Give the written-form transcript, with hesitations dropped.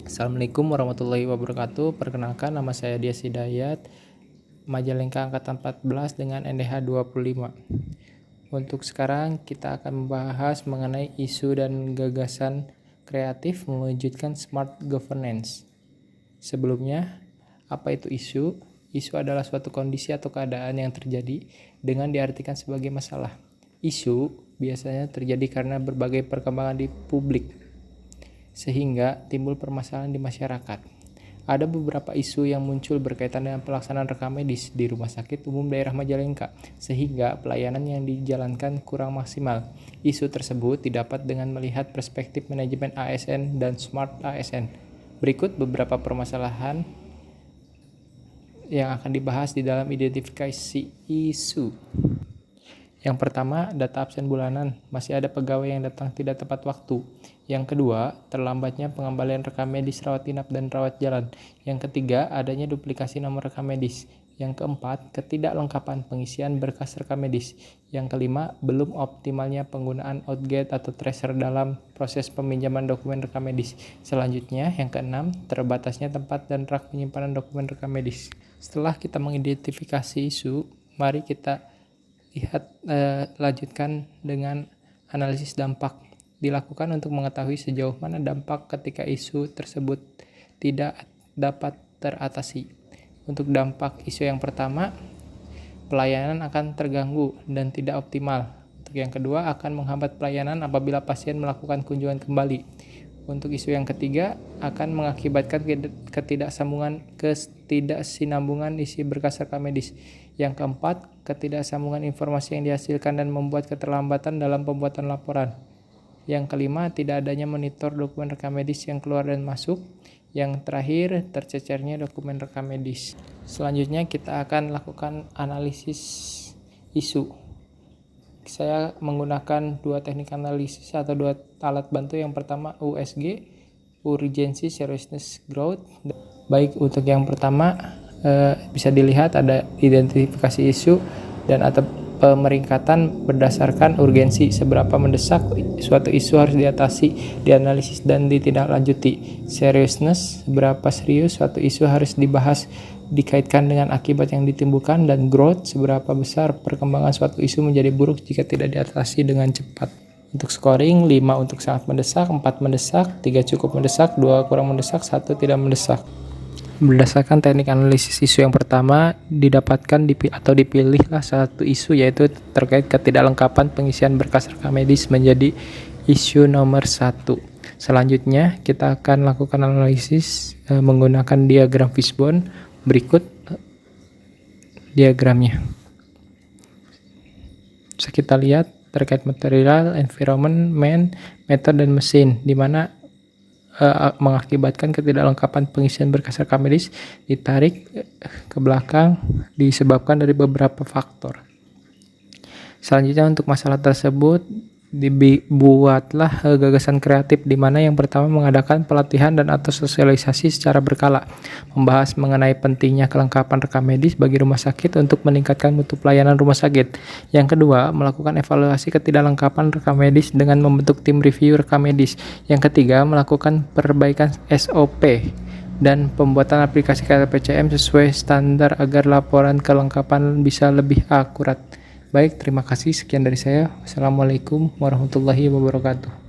Assalamualaikum warahmatullahi wabarakatuh. Perkenalkan, nama saya Dias Hidayat, Majalengka Angkatan 14 dengan NDH 25. Untuk sekarang kita akan membahas mengenai isu dan gagasan kreatif mewujudkan smart governance. Sebelumnya, apa itu isu? Isu adalah suatu kondisi atau keadaan yang terjadi dengan diartikan sebagai masalah. Isu biasanya terjadi karena berbagai perkembangan di publik, sehingga timbul permasalahan di masyarakat. Ada beberapa isu yang muncul berkaitan dengan pelaksanaan rekam medis di Rumah Sakit Umum Daerah Majalengka, sehingga pelayanan yang dijalankan kurang maksimal. Isu tersebut didapat dengan melihat perspektif manajemen ASN dan Smart ASN. Berikut beberapa permasalahan yang akan dibahas di dalam identifikasi isu. Yang pertama, data absen bulanan. Masih ada pegawai yang datang tidak tepat waktu. Yang kedua, terlambatnya pengembalian rekam medis rawat inap dan rawat jalan. Yang ketiga, adanya duplikasi nomor rekam medis. Yang keempat, ketidaklengkapan pengisian berkas rekam medis. Yang kelima, belum optimalnya penggunaan outgate atau tracer dalam proses peminjaman dokumen rekam medis. Selanjutnya, yang keenam, terbatasnya tempat dan rak penyimpanan dokumen rekam medis. Setelah kita mengidentifikasi isu, mari kita lanjutkan dengan analisis dampak. Dilakukan untuk mengetahui sejauh mana dampak ketika isu tersebut tidak dapat teratasi. Untuk dampak isu yang pertama, pelayanan akan terganggu dan tidak optimal. Untuk yang kedua, akan menghambat pelayanan apabila pasien melakukan kunjungan kembali. Untuk isu yang ketiga, akan mengakibatkan ketidaksinambungan isi berkas rekam medis. Yang keempat, ketidaksambungan informasi yang dihasilkan dan membuat keterlambatan dalam pembuatan laporan. Yang kelima, tidak adanya monitor dokumen rekam medis yang keluar dan masuk. Yang terakhir, tercecernya dokumen rekam medis. Selanjutnya kita akan lakukan analisis isu. Saya menggunakan dua teknik analisis atau dua alat bantu. Yang pertama USG, Urgency Seriousness Growth. Baik, untuk yang pertama bisa dilihat ada identifikasi isu dan atau pemeringkatan berdasarkan urgensi, seberapa mendesak suatu isu harus diatasi, dianalisis dan ditindaklanjuti. Seriousness, seberapa serius suatu isu harus dibahas dikaitkan dengan akibat yang ditimbulkan, dan growth, seberapa besar perkembangan suatu isu menjadi buruk jika tidak diatasi dengan cepat. Untuk scoring, 5 untuk sangat mendesak, 4 mendesak, 3 cukup mendesak, 2 kurang mendesak, 1 tidak mendesak. Berdasarkan teknik analisis isu yang pertama, dipilihlah satu isu, yaitu terkait ketidaklengkapan pengisian berkas rekam medis menjadi isu nomor 1. Selanjutnya, kita akan lakukan analisis menggunakan diagram fishbone. Berikut diagramnya. Bisa kita lihat terkait material, environment, man, method, dan mesin, di mana mengakibatkan ketidaklengkapan pengisian berkas rekam medis ditarik ke belakang disebabkan dari beberapa faktor. Selanjutnya, untuk masalah tersebut dibuatlah gagasan kreatif, di mana yang pertama mengadakan pelatihan dan atau sosialisasi secara berkala, membahas mengenai pentingnya kelengkapan rekam medis bagi rumah sakit untuk meningkatkan mutu pelayanan rumah sakit. Yang kedua, melakukan evaluasi ketidaklengkapan rekam medis dengan membentuk tim review rekam medis. Yang ketiga, melakukan perbaikan SOP dan pembuatan aplikasi KPCM sesuai standar agar laporan kelengkapan bisa lebih akurat. Baik, terima kasih. Sekian dari saya. Wassalamualaikum warahmatullahi wabarakatuh.